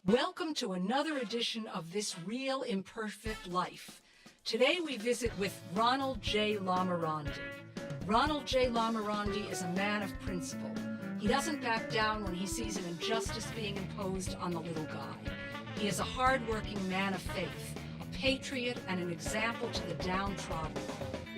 Welcome to another edition of This Real Imperfect Life. Today we visit with Ronald J. Lamarandi. Ronald J. Lamarandi is a man of principle. He doesn't back down when he sees an injustice being imposed on the little guy. He is a hard-working man of faith, a patriot, and an example to the downtrodden.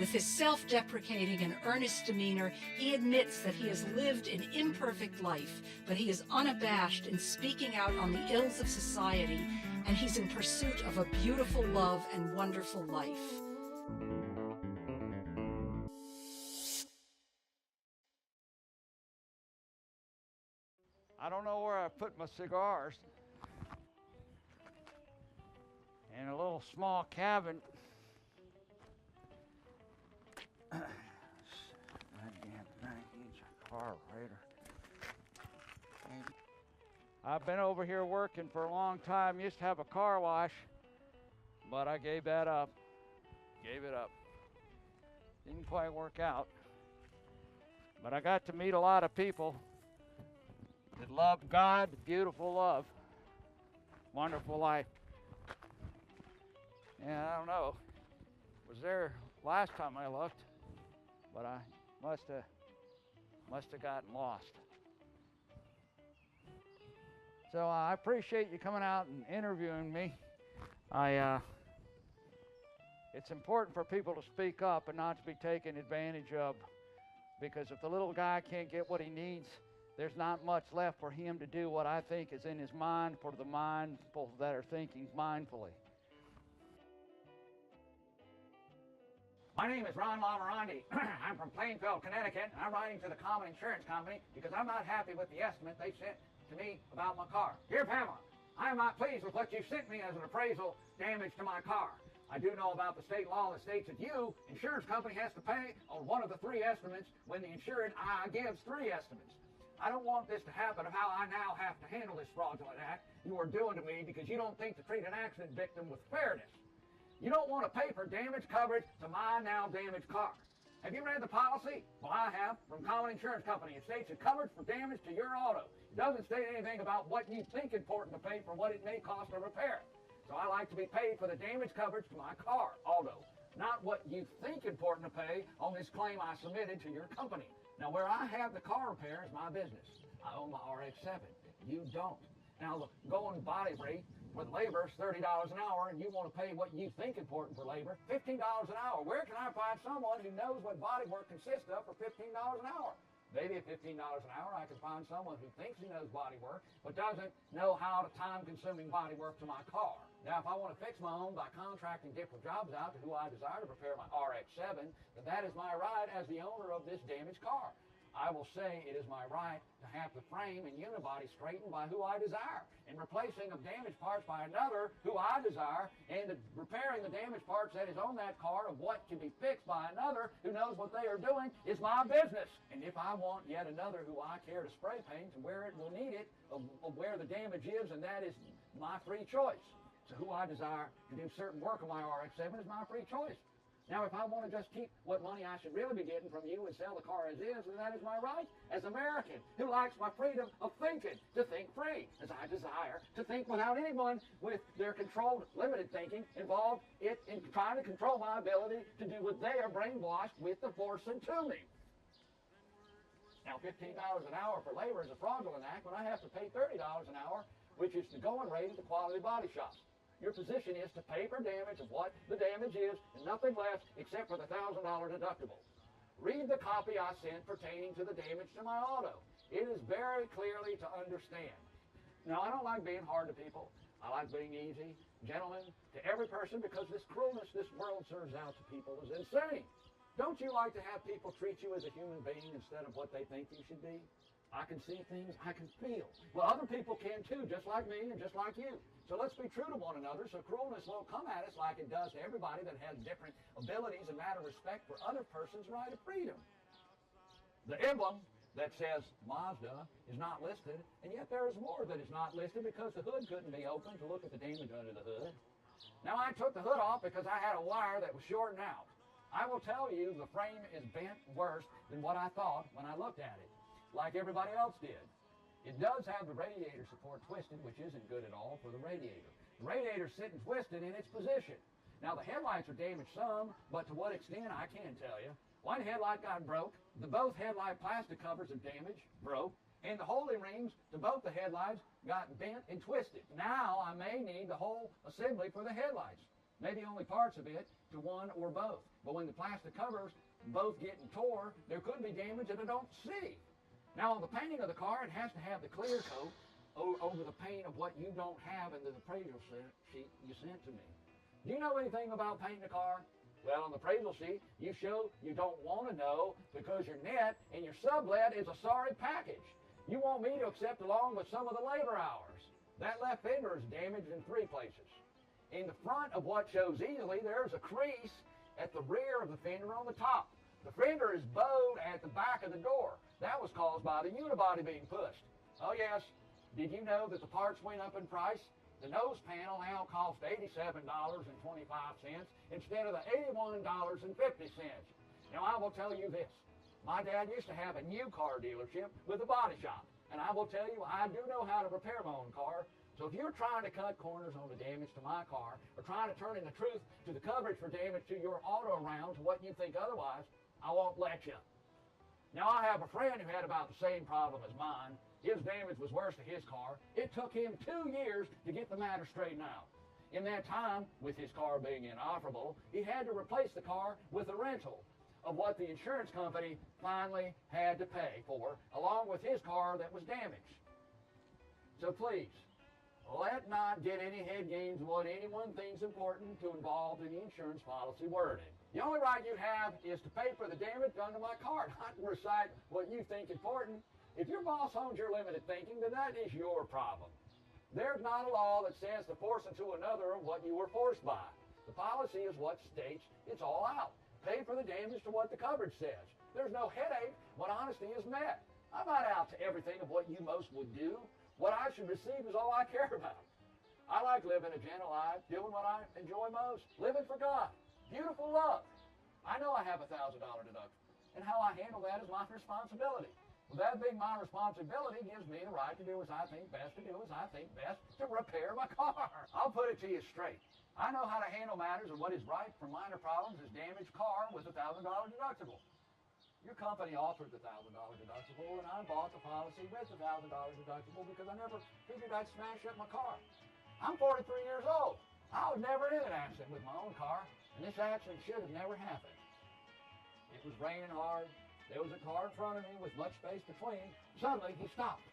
With his self-deprecating and earnest demeanor, he admits that he has lived an imperfect life, but he is unabashed in speaking out on the ills of society, and he's in pursuit of a beautiful love and wonderful life. I don't know where I put my cigars. In a little small cabin. I've been over here working for a long time. Used to have a car wash, but I gave that up. Gave it up. Didn't quite work out. But I got to meet a lot of people that love God, beautiful love, wonderful life. And I don't know, was there last time I looked, but I must have gotten lost. So I appreciate you coming out and interviewing me. It's important for people to speak up and not to be taken advantage of, because if the little guy can't get what he needs, there's not much left for him to do what I think is in his mind for the mindful that are thinking mindfully. My name is Ron Lamarandi. I'm from Plainfield, Connecticut, and I'm writing to the Common Insurance Company because I'm not happy with the estimate they sent to me about my car. Dear Pamela, I am not pleased with what you sent me as an appraisal damage to my car. I do know about the state law that states that you, insurance company, has to pay on one of the three estimates when the insured gives three estimates. I don't want this to happen of how I now have to handle this fraudulent act you are doing to me because you don't think to treat an accident victim with fairness. You don't want to pay for damage coverage to my now damaged car. Have you read the policy? Well, I have, from Common Insurance Company. It states that coverage for damage to your auto. It doesn't state anything about what you think important to pay for what it may cost to repair it. So I like to be paid for the damage coverage to my car, auto, not what you think important to pay on this claim I submitted to your company. Now, where I have the car repair is my business. I own my RX-7. You don't. Now, the going body rate with labor is $30 an hour, and you want to pay what you think important for labor, $15 an hour. Where can I find someone who knows what body work consists of for $15 an hour? Maybe at $15 an hour, I can find someone who thinks he knows body work, but doesn't know how to time-consuming body work to my car. Now, if I want to fix my own by contracting different jobs out to who I desire to repair my RX-7, then that is my right as the owner of this damaged car. I will say it is my right to have the frame and unibody straightened by who I desire, and replacing of damaged parts by another who I desire, and repairing the damaged parts that is on that car of what can be fixed by another who knows what they are doing is my business. And if I want yet another who I care to spray paint to where it will need it, of where the damage is, and that is my free choice. So who I desire to do certain work on my RX-7 is my free choice. Now, if I want to just keep what money I should really be getting from you and sell the car as is, then that is my right as an American who likes my freedom of thinking, to think free, as I desire to think without anyone with their controlled, limited thinking involved in trying to control my ability to do what they are brainwashed with the forcing to me. Now, $15 an hour for labor is a fraudulent act when I have to pay $30 an hour, which is the going rate at the quality body shops. Your position is to pay for damage of what the damage is and nothing less except for the $1,000 deductible. Read the copy I sent pertaining to the damage to my auto. It is very clearly to understand. Now, I don't like being hard to people. I like being easy, gentlemen, to every person, because this cruelness this world serves out to people is insane. Don't you like to have people treat you as a human being instead of what they think you should be? I can see things I can feel. Well, other people can too, just like me and just like you. So let's be true to one another so cruelness won't come at us like it does to everybody that has different abilities and matter of respect for other person's right of freedom. The emblem that says Mazda is not listed, and yet there is more that is not listed because the hood couldn't be opened to look at the damage under the hood. Now, I took the hood off because I had a wire that was shorting out. I will tell you the frame is bent worse than what I thought when I looked at it, like everybody else did. It does have the radiator support twisted, which isn't good at all for the radiator. The radiator's sitting twisted in its position. Now the headlights are damaged some, but to what extent I can't tell you. One headlight got broke, both headlight plastic covers are damaged, broke, and the holding rings to both the headlights got bent and twisted. Now I may need the whole assembly for the headlights. Maybe only parts of it to one or both. But when the plastic covers both getting tore, there could be damage that I don't see. Now on the painting of the car, it has to have the clear coat over the paint of what you don't have in the appraisal sheet you sent to me. Do you know anything about painting a car? Well, on the appraisal sheet, you show you don't want to know because your net and your sublet is a sorry package. You want me to accept along with some of the labor hours. That left fender is damaged in 3 places. In the front of what shows easily, there's a crease at the rear of the fender on the top. The fender is bowed at the back of the door. That was caused by the unibody being pushed. Oh yes, did you know that the parts went up in price? The nose panel now costs $87.25 instead of the $81.50. Now I will tell you this. My dad used to have a new car dealership with a body shop. And I will tell you, I do know how to repair my own car. So if you're trying to cut corners on the damage to my car, or trying to turn in the truth to the coverage for damage to your auto around to what you think otherwise, I won't let you. Now I have a friend who had about the same problem as mine. His damage was worse to his car. It took him 2 years to get the matter straightened out. In that time, with his car being inoperable, he had to replace the car with a rental of what the insurance company finally had to pay for, along with his car that was damaged. So please, let not get any head games of what anyone thinks important to involve in the insurance policy wording. The only right you have is to pay for the damage done to my car, not to recite what you think important. If your boss owns your limited thinking, then that is your problem. There's not a law that says to force into another what you were forced by. The policy is what states it's all out. Pay for the damage to what the coverage says. There's no headache when honesty is met. I'm not out to everything of what you most would do. What I should receive is all I care about. I like living a gentle life, doing what I enjoy most, living for God. Beautiful love. I know I have a $1,000 deductible, and how I handle that is my responsibility. Well, that being my responsibility gives me the right to do as I think best to do, as I think best to repair my car. I'll put it to you straight. I know how to handle matters, and what is right for minor problems is damaged car with a $1,000 deductible. Your company offered the $1,000 deductible, and I bought the policy with the $1,000 deductible because I never figured I'd smash up my car. I'm 43 years old. I was never in an accident with my own car, and this accident should have never happened. It was raining hard. There was a car in front of me with much space between. Suddenly, he stopped.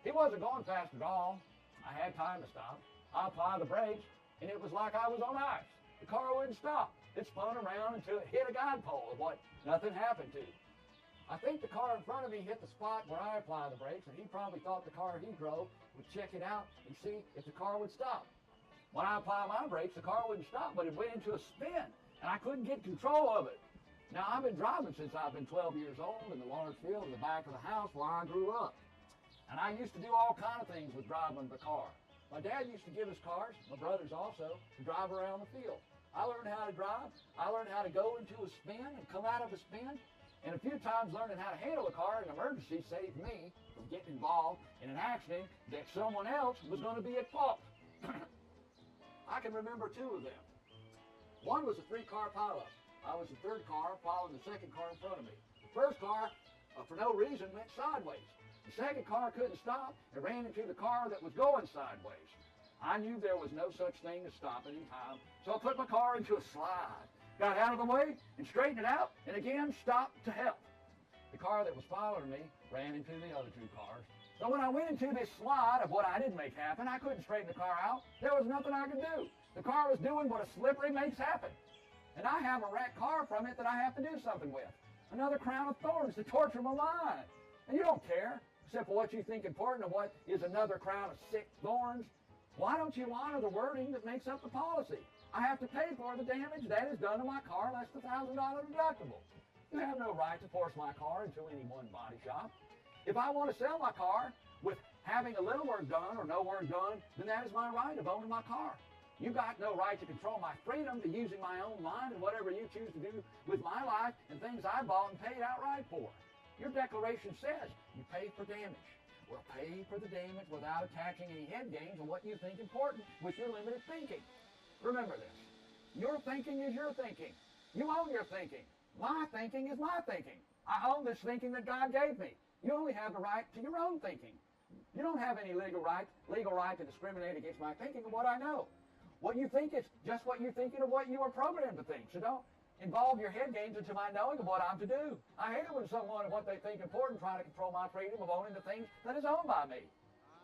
He wasn't going fast at all. I had time to stop. I applied the brakes, and it was like I was on ice. The car wouldn't stop. It spun around until it hit a guide pole of what nothing happened to. I think the car in front of me hit the spot where I applied the brakes, and he probably thought the car he drove would check it out and see if the car would stop. When I applied my brakes, the car wouldn't stop, but it went into a spin, and I couldn't get control of it. Now, I've been driving since I've been 12 years old in the large field in the back of the house where I grew up. And I used to do all kinds of things with driving the car. My dad used to give us cars, my brothers also, to drive around the field. I learned how to drive. I learned how to go into a spin and come out of a spin. And a few times learning how to handle a car in an emergency saved me from getting involved in an accident that someone else was going to be at fault. I can remember 2 of them. One was a 3-car pileup. I was the 3rd car following the 2nd car in front of me. The 1st car, for no reason, went sideways. The 2nd car couldn't stop and ran into the car that was going sideways. I knew there was no such thing as stopping in time, so I put my car into a slide, got out of the way and straightened it out, and again stopped to help. The car that was following me ran into the other 2 cars. So when I went into this slide of what I didn't make happen, I couldn't straighten the car out. There was nothing I could do. The car was doing what a slippery makes happen. And I have a wrecked car from it that I have to do something with. Another crown of thorns to torture my mind. And you don't care, except for what you think important and what is another crown of 6 thorns. Why don't you honor the wording that makes up the policy? I have to pay for the damage that is done to my car less the $1,000 deductible. You have no right to force my car into any one body shop. If I want to sell my car with having a little work done or no work done, then that is my right of owning my car. You got no right to control my freedom to using my own mind and whatever you choose to do with my life and things I bought and paid outright for. Your declaration says you pay for damage. will pay for the damage without attaching any head gains on what you think important with your limited thinking. Remember this. Your thinking is your thinking. You own your thinking. My thinking is my thinking. I own this thinking that God gave me. You only have the right to your own thinking. You don't have any legal right to discriminate against my thinking of what I know. What you think is just what you're thinking of what you are programmed to think. So don't involve your head gains into my knowing of what I'm to do. I hate it when someone and what they think important try to control my freedom of owning the things that is owned by me.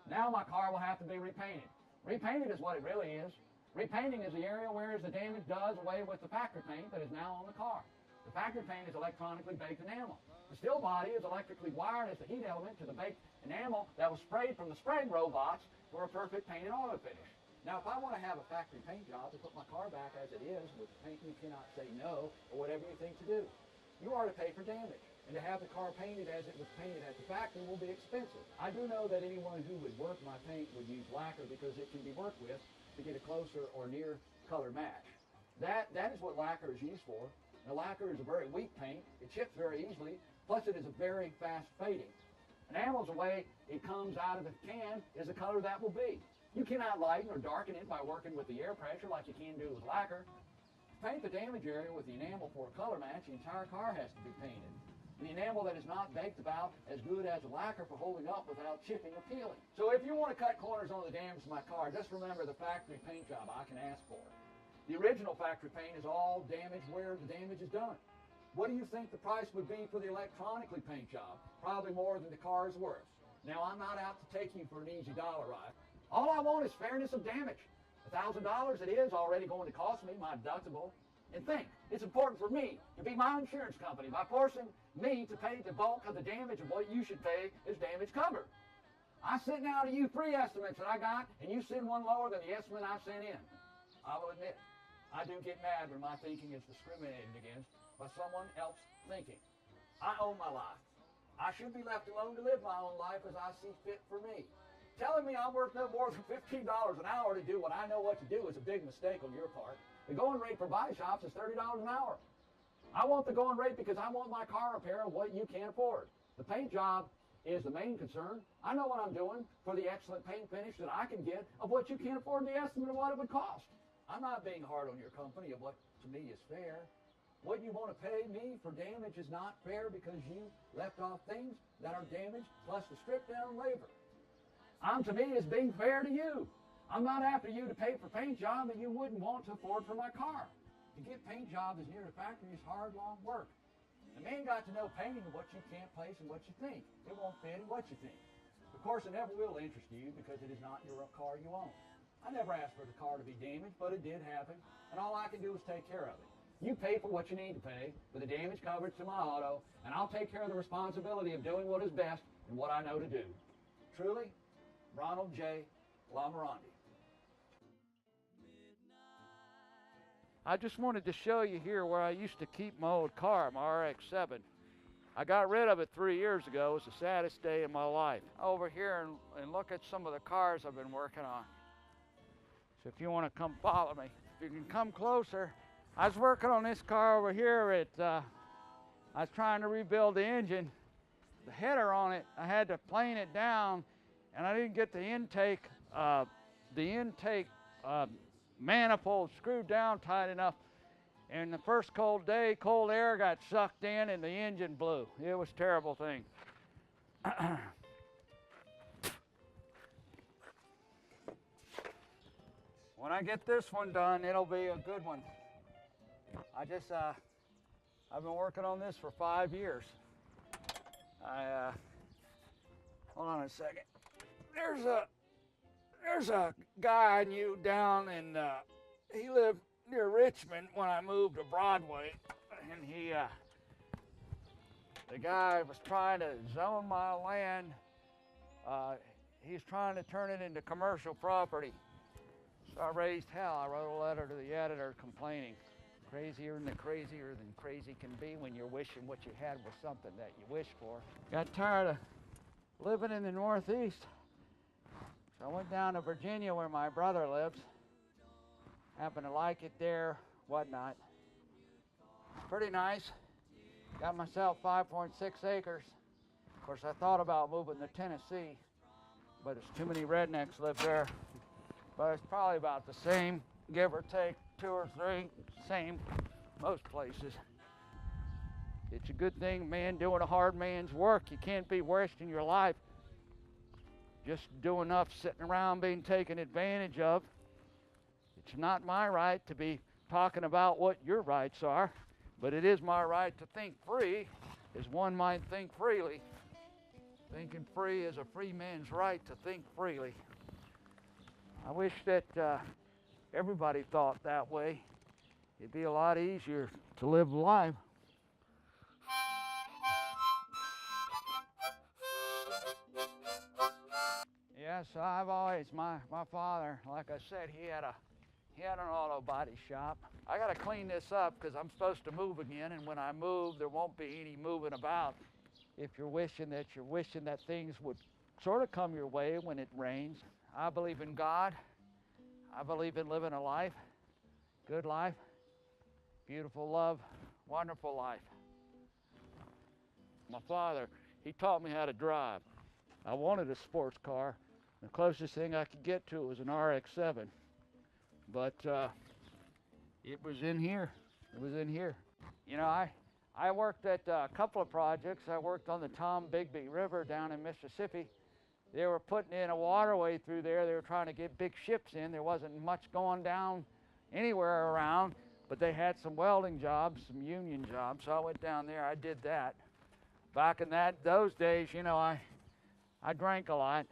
Now my car will have to be repainted. Repainted is what it really is. Repainting is the area where the damage does away with the factory paint that is now on the car. The factory paint is electronically baked enamel. The still body is electrically wired as the heat element to the baked enamel that was sprayed from the spraying robots for a perfect painted auto finish. Now, if I want to have a factory paint job to put my car back as it is, with paint you cannot say no, or whatever you think to do, you are to pay for damage. And to have the car painted as it was painted at the factory will be expensive. I do know that anyone who would work my paint would use lacquer because it can be worked with to get a closer or near color match. That is what lacquer is used for. Now, lacquer is a very weak paint. It chips very easily. Plus, it is a very fast fading. Enamel's the way it comes out of the can is the color that will be. You cannot lighten or darken it by working with the air pressure like you can do with lacquer. To paint the damage area with the enamel for a color match, the entire car has to be painted. And the enamel that is not baked about as good as the lacquer for holding up without chipping or peeling. So if you want to cut corners on the damage to my car, just remember the factory paint job I can ask for. The original factory paint is all damaged where the damage is done. What do you think the price would be for the electronically paint job? Probably more than the car is worth. Now, I'm not out to take you for an easy dollar ride. All I want is fairness of damage. $1,000 it is already going to cost me, my deductible. And think, it's important for me to be my insurance company by forcing me to pay the bulk of the damage of what you should pay as damage covered. I sent now to you 3 estimates that I got, and you send one lower than the estimate I sent in. I will admit, I do get mad when my thinking is discriminated against by someone else's thinking. I own my life. I should be left alone to live my own life as I see fit for me. Telling me I'm worth no more than $15 an hour to do what I know what to do is a big mistake on your part. The going rate for body shops is $30 an hour. I want the going rate because I want my car repair of what you can't afford. The paint job is the main concern. I know what I'm doing for the excellent paint finish that I can get of what you can't afford the estimate of what it would cost. I'm not being hard on your company of what to me is fair. What you want to pay me for damage is not fair because you left off things that are damaged plus the stripped down labor. To me is being fair to you. I'm not after you to pay for paint job that you wouldn't want to afford for my car. To get paint jobs as near the factory is hard, long work. The man got to know painting of what you can't place and what you think. It won't fit in what you think. Of course, it never will interest you because it is not your car you own. I never asked for the car to be damaged, but it did happen, and all I can do is take care of it. You pay for what you need to pay for the damage coverage to my auto, and I'll take care of the responsibility of doing what is best and what I know to do. Truly, Ronald J. Lamarandi. I just wanted to show you here where I used to keep my old car, my RX-7. I got rid of it 3 years ago. It was the saddest day of my life. Over here and look at some of the cars I've been working on. So if you want to come follow me, if you can come closer. I was working on this car over here. I was trying to rebuild the engine. The header on it, I had to plane it down, and I didn't get the intake manifold screwed down tight enough. And the first cold day, cold air got sucked in and the engine blew. It was a terrible thing. When I get this one done, it'll be a good one. I've been working on this for 5 years. Hold on a second. There's a guy I knew down in, he lived near Richmond when I moved to Broadway, and the guy was trying to zone my land. He's trying to turn it into commercial property. So I raised hell. I wrote a letter to the editor complaining. Crazier than crazy can be when you're wishing what you had was something that you wished for. Got tired of living in the Northeast. So I went down to Virginia where my brother lives. Happened to like it there, whatnot. Pretty nice. Got myself 5.6 acres. Of course, I thought about moving to Tennessee. but it's too many rednecks live there. But it's probably about the same, give or take 2 or 3, same most places. It's a good thing, man, doing a hard man's work. You can't be wasting your life just doing enough sitting around being taken advantage of. It's not my right to be talking about what your rights are, but it is my right to think free, as one might think freely. Thinking free is a free man's right to think freely. I wish that everybody thought that way. It'd be a lot easier to live life. Yeah, so I've always, my father, like I said, he had an auto body shop. I gotta clean this up because I'm supposed to move again, and when I move, there won't be any moving about. If you're wishing that things would sort of come your way when it rains. I believe in God. I believe in living a life, good life, beautiful love, wonderful life. My father, he taught me how to drive. I wanted a sports car. The closest thing I could get to it was an RX-7. But it was in here. It was in here. You know, I worked at a couple of projects. I worked on the Tom Bigby River down in Mississippi. They were putting in a waterway through there. They were trying to get big ships in. There wasn't much going down anywhere around, but they had some welding jobs, some union jobs. So I went down there. I did that. Back in those days, you know, I drank a lot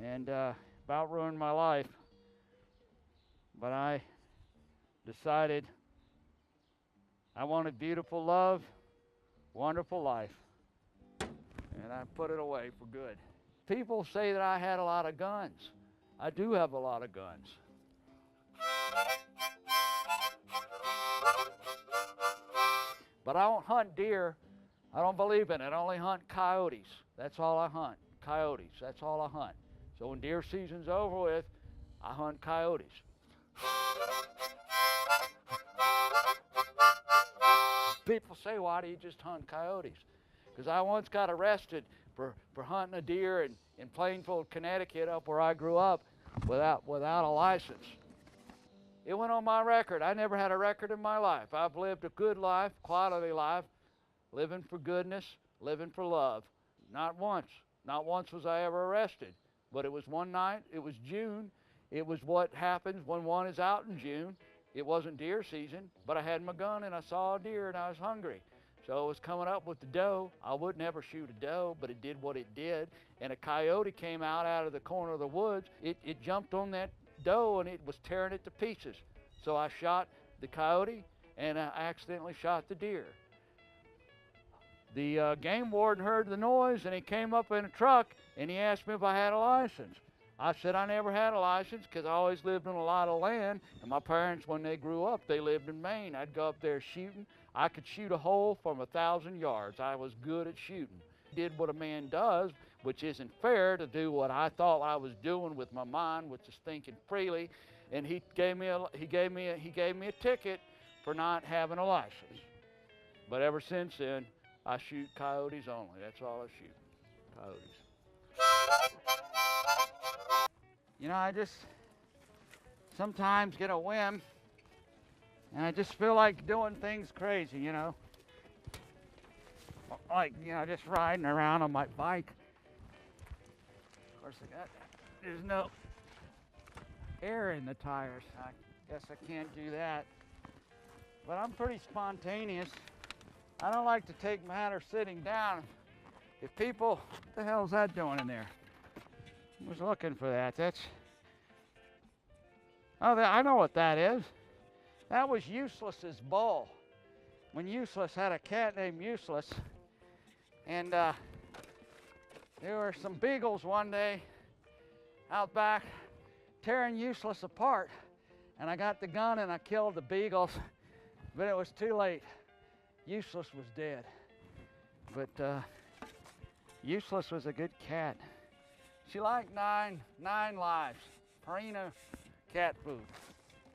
and about ruined my life. But I decided I wanted beautiful love, wonderful life, and I put it away for good. People say that I had a lot of guns. I do have a lot of guns. But I don't hunt deer. I don't believe in it. I only hunt coyotes. That's all I hunt. Coyotes. That's all I hunt. So when deer season's over with, I hunt coyotes. People say, why do you just hunt coyotes? Because I once got arrested for hunting a deer in Plainfield, Connecticut, up where I grew up, without a license. It went on my record. I never had a record in my life. I've lived a good life, quality life, living for goodness, living for love. Not once was I ever arrested. But it was one night, it was June. It was what happens when one is out in June. It wasn't deer season, but I had my gun and I saw a deer and I was hungry. So I was coming up with the doe. I would never shoot a doe, but it did what it did. And a coyote came out of the corner of the woods. It jumped on that doe and it was tearing it to pieces. So I shot the coyote and I accidentally shot the deer. The game warden heard the noise and he came up in a truck and he asked me if I had a license. I said I never had a license because I always lived on a lot of land, and my parents, when they grew up, they lived in Maine. I'd go up there shooting. I could shoot a hole from 1,000 yards. I was good at shooting. Did what a man does, which isn't fair, to do what I thought I was doing with my mind, which is thinking freely. And he gave me a ticket for not having a license. But ever since then, I shoot coyotes only. That's all I shoot, coyotes. You know, I just sometimes get a whim, and I just feel like doing things crazy, you know. Like, you know, just riding around on my bike. Of course, there's no air in the tires. I guess I can't do that. But I'm pretty spontaneous. I don't like to take matters sitting down. If people, what the hell's that doing in there? I was looking for that. I know what that is. That was Useless's bull. When Useless had a cat named Useless, and there were some beagles one day out back tearing Useless apart, and I got the gun and I killed the beagles, but it was too late. Useless was dead. But Useless was a good cat. She liked nine lives. Purina cat food.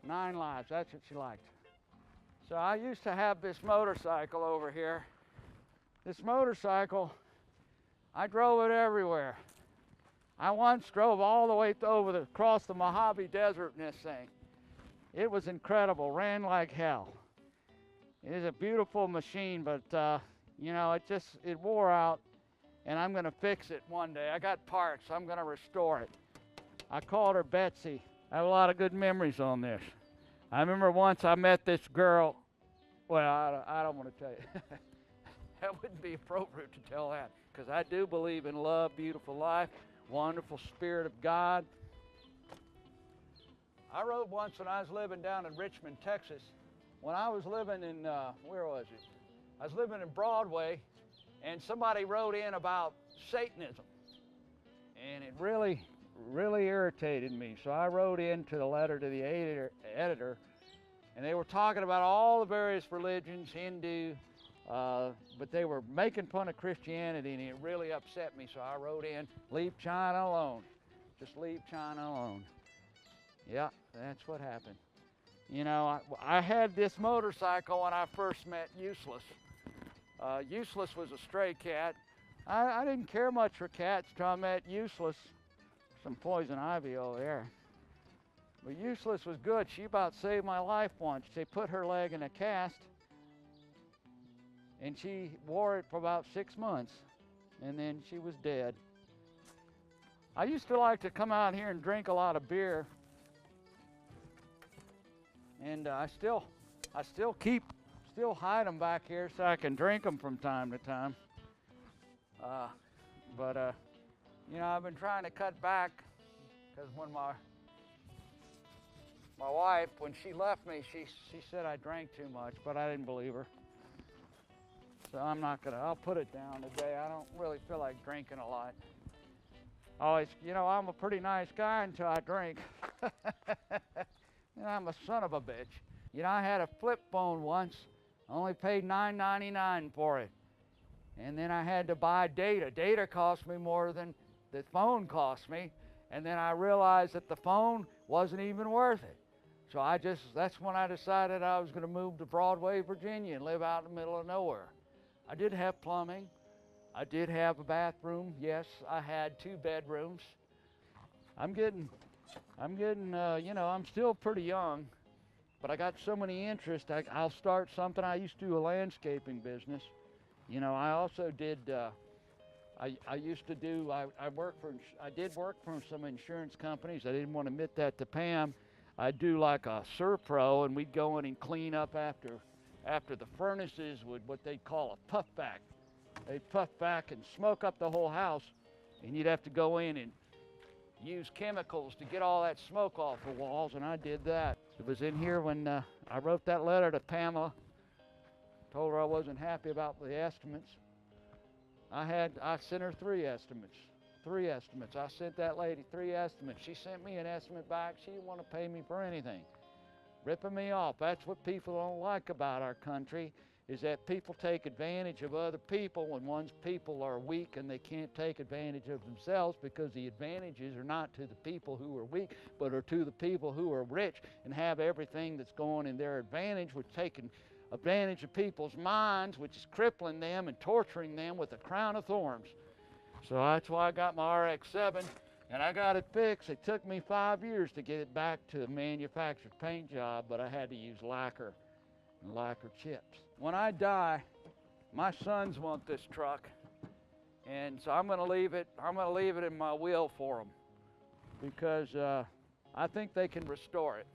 9 lives, that's what she liked. So I used to have this motorcycle over here. This motorcycle, I drove it everywhere. I once drove all the way across the Mojave Desert in this thing. It was incredible, ran like hell. It is a beautiful machine, but you know, it wore out, and I'm gonna fix it one day. I got parts, so I'm gonna restore it. I called her Betsy. I have a lot of good memories on this. I remember once I met this girl. Well, I don't want to tell you. That wouldn't be appropriate to tell that, because I do believe in love, beautiful life, wonderful Spirit of God. I wrote once when I was living down in Richmond, Texas. When I was living in, where was it? I was living in Broadway, and somebody wrote in about Satanism. And it really irritated me. So I wrote into the letter to the editor, and they were talking about all the various religions, Hindu, but they were making fun of Christianity, and it really upset me. So I wrote in, leave China alone. Just leave China alone. Yeah, that's what happened. You know, I had this motorcycle when I first met Useless. Useless was a stray cat. I didn't care much for cats till I met Useless. Some poison ivy over there. But Useless was good. She about saved my life once. They put her leg in a cast, and she wore it for about 6 months, and then she was dead. I used to like to come out here and drink a lot of beer, and I still hide them back here so I can drink them from time to time. You know, I've been trying to cut back, because when my wife, when she left me, she said I drank too much, but I didn't believe her. So I'll put it down today. I don't really feel like drinking a lot. Always, you know, I'm a pretty nice guy until I drink. And I'm a son of a bitch. You know, I had a flip phone once. I only paid $9.99 for it. And then I had to buy data. Data cost me more than the phone cost me. And then I realized that the phone wasn't even worth it. So that's when I decided I was going to move to Broadway, Virginia, and live out in the middle of nowhere. I did have plumbing. I did have a bathroom. Yes, I had 2 bedrooms. I'm getting, you know, I'm still pretty young, but I got so many interests. I'll start something. I used to do a landscaping business. You know, I also did, I did work for some insurance companies. I didn't want to admit that to Pam. I'd do like a Serpro, and we'd go in and clean up after the furnaces with what they'd call a puff back. They'd puff back and smoke up the whole house, and you'd have to go in and use chemicals to get all that smoke off the walls, and I did that. It was in here when I wrote that letter to Pamela, told her I wasn't happy about the estimates. I sent her 3 estimates. 3 estimates. I sent that lady 3 estimates. She sent me an estimate back. She didn't want to pay me for anything. Ripping me off. That's what people don't like about our country, is that people take advantage of other people when one's people are weak and they can't take advantage of themselves, because the advantages are not to the people who are weak, but are to the people who are rich and have everything that's going in their advantage, which taking advantage of people's minds, which is crippling them and torturing them with a crown of thorns. So that's why I got my RX-7, and I got it fixed. It took me 5 years to get it back to a manufactured paint job, but I had to use lacquer and lacquer chips. When I die, my sons want this truck, and so I'm going to leave it in my will for them, because I think they can restore it,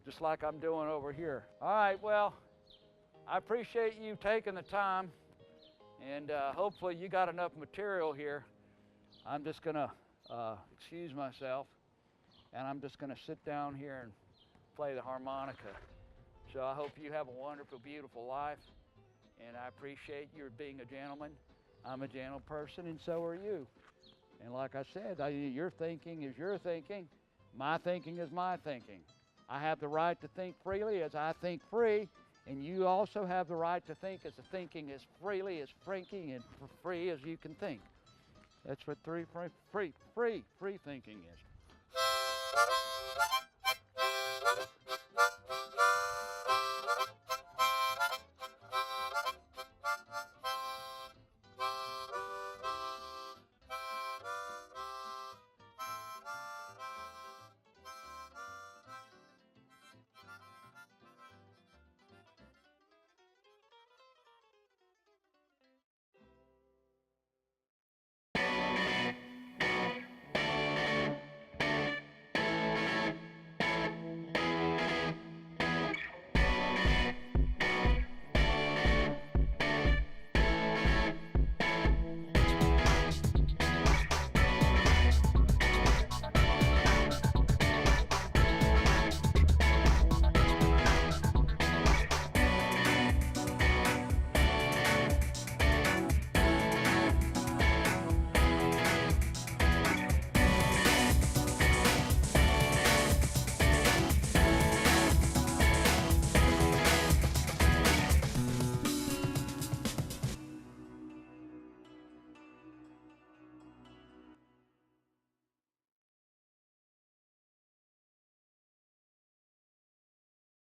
just like I'm doing over here. All right, well, I appreciate you taking the time, and hopefully you got enough material here. I'm just going to excuse myself, and I'm just going to sit down here and play the harmonica. So I hope you have a wonderful, beautiful life, and I appreciate your being a gentleman. I'm a gentle person, and so are you. And like I said, your thinking is your thinking. My thinking is my thinking. I have the right to think freely as I think free, and you also have the right to think as thinking as freely, as franky, and free as you can think. That's what free thinking is.